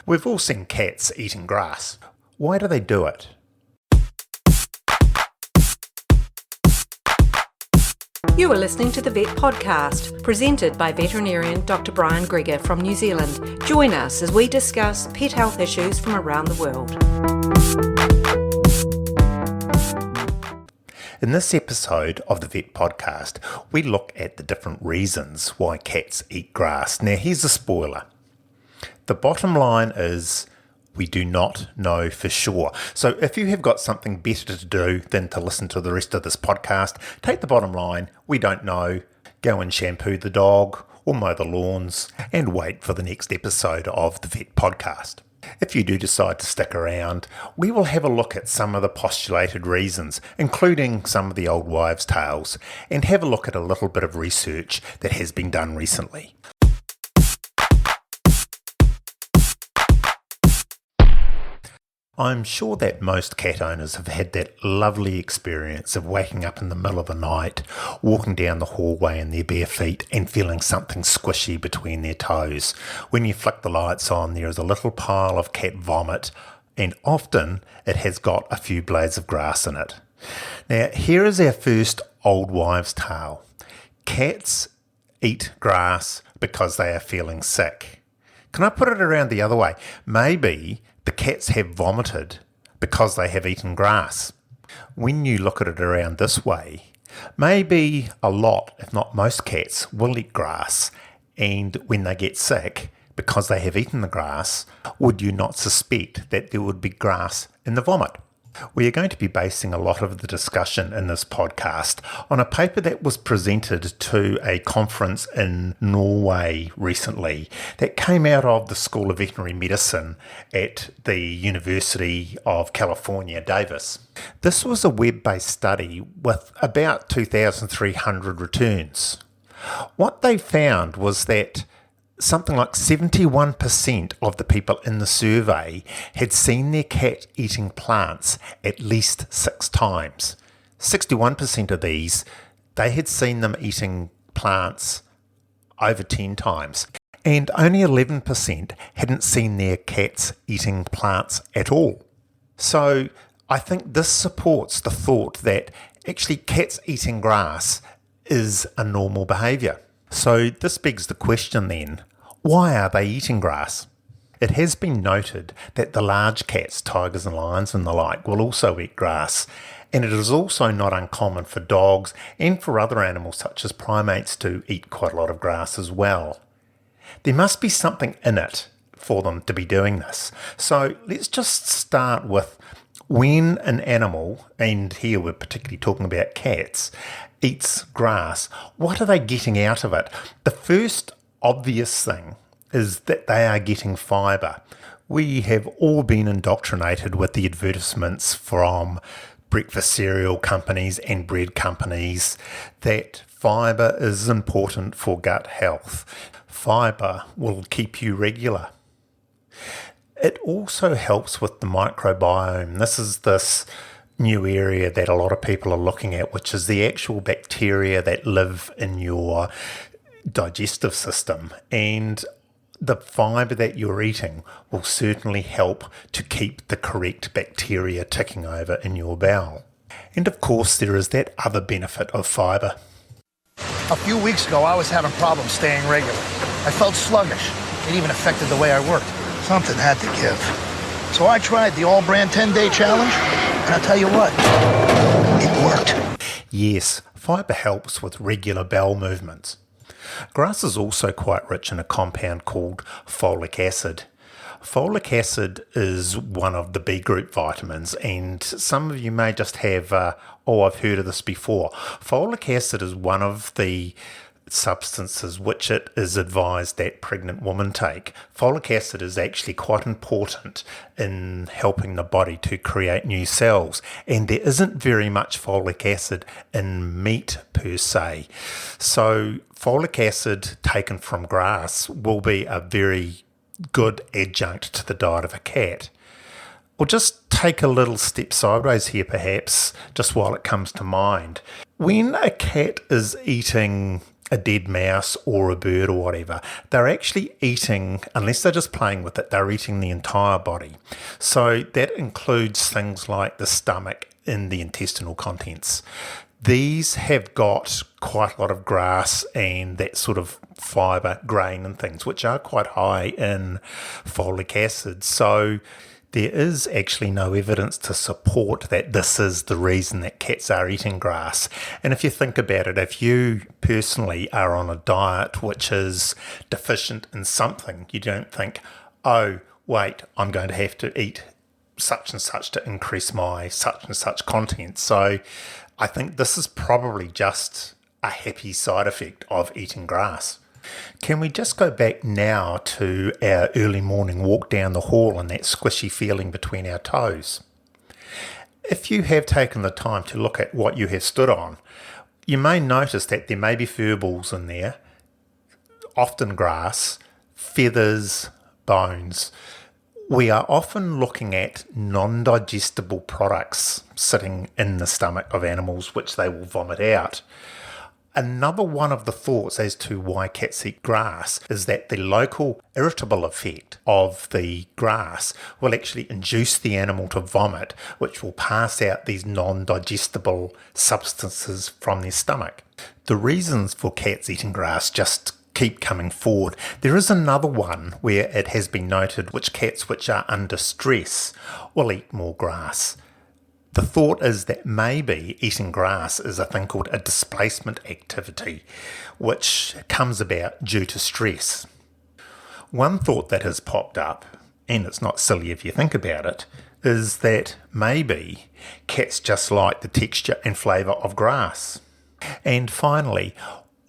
We've all seen cats eating grass. Why do they do it? You are listening to the Vet Podcast, presented by veterinarian Dr. Brian Greger from New Zealand. Join us as we discuss pet health issues from around the world. In this episode of the Vet Podcast, we look at the different reasons why cats eat grass. Now, here's a spoiler. The bottom line is we do not know for sure. So if you have got something better to do than to listen to the rest of this podcast, take the bottom line, we don't know, go and shampoo the dog or mow the lawns and wait for the next episode of the Vet Podcast. If you do decide to stick around, we will have a look at some of the postulated reasons, including some of the old wives' tales, and have a look at a little bit of research that has been done recently. I'm sure that most cat owners have had that lovely experience of waking up in the middle of the night, walking down the hallway in their bare feet and feeling something squishy between their toes. When you flick the lights on, there is a little pile of cat vomit, and often it has got a few blades of grass in it. Now, here is our first old wives' tale. Cats eat grass because they are feeling sick. Can I put it around the other way? Maybe the cats have vomited because they have eaten grass. When you look at it around this way, maybe a lot, if not most cats, will eat grass, and when they get sick, because they have eaten the grass, would you not suspect that there would be grass in the vomit? We are going to be basing a lot of the discussion in this podcast on a paper that was presented to a conference in Norway recently that came out of the School of Veterinary Medicine at the University of California, Davis. This was a web-based study with about 2,300 returns. What they found was that something like 71% of the people in the survey had seen their cat eating plants at least 6 times. 61% of these, they had seen them eating plants over 10 times. And only 11% hadn't seen their cats eating plants at all. So I think this supports the thought that actually cats eating grass is a normal behaviour. So this begs the question then, why are they eating grass? It has been noted that the large cats, tigers and lions and the like, will also eat grass, and it is also not uncommon for dogs and for other animals such as primates to eat quite a lot of grass as well. There must be something in it for them to be doing this. So let's just start with when an animal, and here we're particularly talking about cats, eats grass, what are they getting out of it? The first obvious thing is that they are getting fibre. We have all been indoctrinated with the advertisements from breakfast cereal companies and bread companies that fibre is important for gut health. Fibre will keep you regular. It also helps with the microbiome. This is this new area that a lot of people are looking at, which is the actual bacteria that live in your digestive system, and the fibre that you're eating will certainly help to keep the correct bacteria ticking over in your bowel. And of course there is that other benefit of fibre. A few weeks ago I was having problems staying regular. I felt sluggish. It even affected the way I worked. Something had to give. So I tried the All Brand 10-Day Challenge, and I'll tell you what, it worked. Yes, fibre helps with regular bowel movements. Grass is also quite rich in a compound called folic acid. Folic acid is one of the B group vitamins, and some of you may just have, I've heard of this before. Folic acid is one of the substances which it is advised that pregnant women take. Folic acid is actually quite important in helping the body to create new cells, and there isn't very much folic acid in meat per se. So folic acid taken from grass will be a very good adjunct to the diet of a cat. We'll just take a little step sideways here perhaps, just while it comes to mind. When a cat is eating a dead mouse or a bird or whatever, they're actually eating, unless they're just playing with it, they're eating the entire body. So that includes things like the stomach and the intestinal contents. These have got quite a lot of grass and that sort of fibre, grain and things, which are quite high in folic acid. So there is actually no evidence to support that this is the reason that cats are eating grass. And if you think about it, if you personally are on a diet which is deficient in something, you don't think, oh, wait, I'm going to have to eat such and such to increase my such and such content. So I think this is probably just a happy side effect of eating grass. Can we just go back now to our early morning walk down the hall and that squishy feeling between our toes? If you have taken the time to look at what you have stood on, you may notice that there may be fur balls in there, often grass, feathers, bones. We are often looking at non-digestible products sitting in the stomach of animals which they will vomit out. Another one of the thoughts as to why cats eat grass is that the local irritable effect of the grass will actually induce the animal to vomit, which will pass out these non-digestible substances from their stomach. The reasons for cats eating grass just keep coming forward. There is another one where it has been noted which cats which are under stress will eat more grass. The thought is that maybe eating grass is a thing called a displacement activity, which comes about due to stress. One thought that has popped up, and it's not silly if you think about it, is that maybe cats just like the texture and flavour of grass. And finally,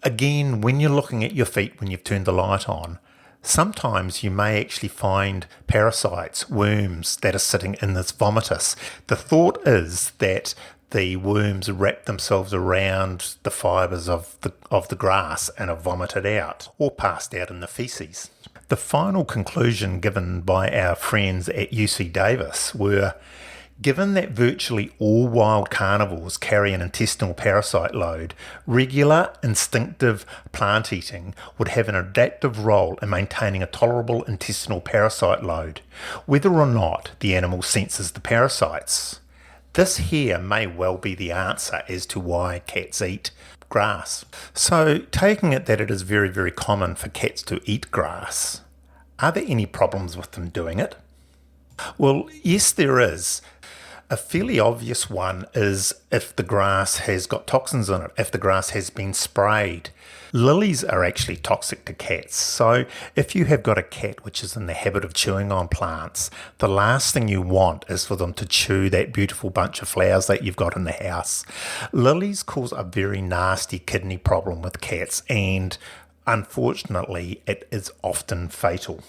again, when you're looking at your feet when you've turned the light on, sometimes you may actually find parasites, worms that are sitting in this vomitus. The thought is that the worms wrap themselves around the fibres of the grass and are vomited out or passed out in the faeces. The final conclusion given by our friends at UC Davis were, given that virtually all wild carnivores carry an intestinal parasite load, regular instinctive plant eating would have an adaptive role in maintaining a tolerable intestinal parasite load, whether or not the animal senses the parasites. This here may well be the answer as to why cats eat grass. So, taking it that it is very, very common for cats to eat grass, are there any problems with them doing it? Well, yes, there is. A fairly obvious one is if the grass has got toxins in it, if the grass has been sprayed. Lilies are actually toxic to cats, so if you have got a cat which is in the habit of chewing on plants, the last thing you want is for them to chew that beautiful bunch of flowers that you've got in the house. Lilies cause a very nasty kidney problem with cats, and unfortunately it is often fatal.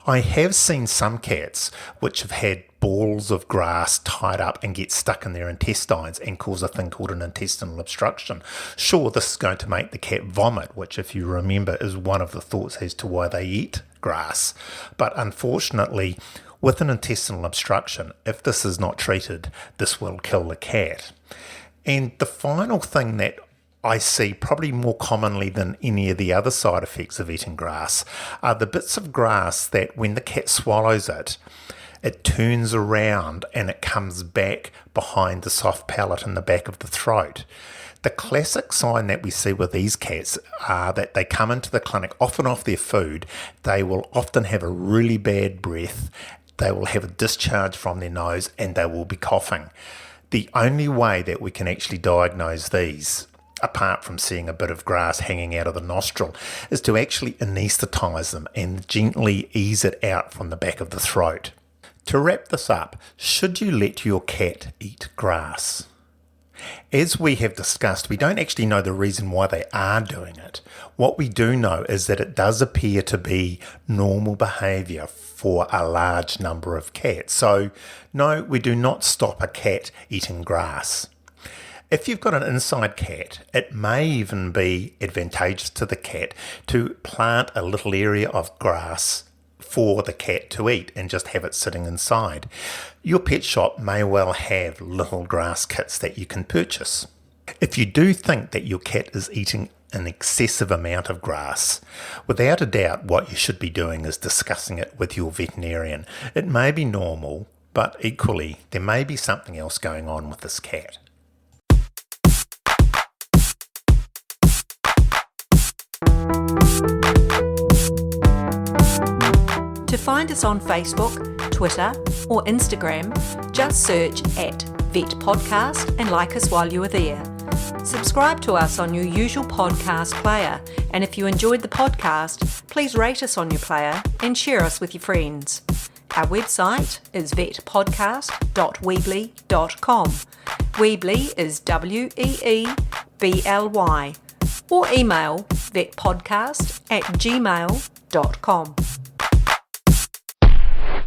I have seen some cats which have had balls of grass tied up and get stuck in their intestines and cause a thing called an intestinal obstruction. Sure, this is going to make the cat vomit, which, if you remember, is one of the thoughts as to why they eat grass. But unfortunately, with an intestinal obstruction, if this is not treated, this will kill the cat. And the final thing that I see probably more commonly than any of the other side effects of eating grass are the bits of grass that when the cat swallows it, it turns around and it comes back behind the soft palate in the back of the throat. The classic sign that we see with these cats are that they come into the clinic often off their food. They will often have a really bad breath. They will have a discharge from their nose and they will be coughing. The only way that we can actually diagnose these, apart from seeing a bit of grass hanging out of the nostril, is to actually anaesthetise them and gently ease it out from the back of the throat. To wrap this up, should you let your cat eat grass? As we have discussed, we don't actually know the reason why they are doing it. What we do know is that it does appear to be normal behaviour for a large number of cats. So, no, we do not stop a cat eating grass. If you've got an inside cat, it may even be advantageous to the cat to plant a little area of grass for the cat to eat and just have it sitting inside. Your pet shop may well have little grass kits that you can purchase. If you do think that your cat is eating an excessive amount of grass. Without a doubt, what you should be doing is discussing it with your veterinarian. It may be normal, but equally, there may be something else going on with this cat. To find us on Facebook, Twitter, or Instagram, just search at Vet Podcast and like us while you are there. Subscribe to us on your usual podcast player, and if you enjoyed the podcast, please rate us on your player and share us with your friends. Our website is vetpodcast.weebly.com. Weebly is Weebly, or email vetpodcast@gmail.com.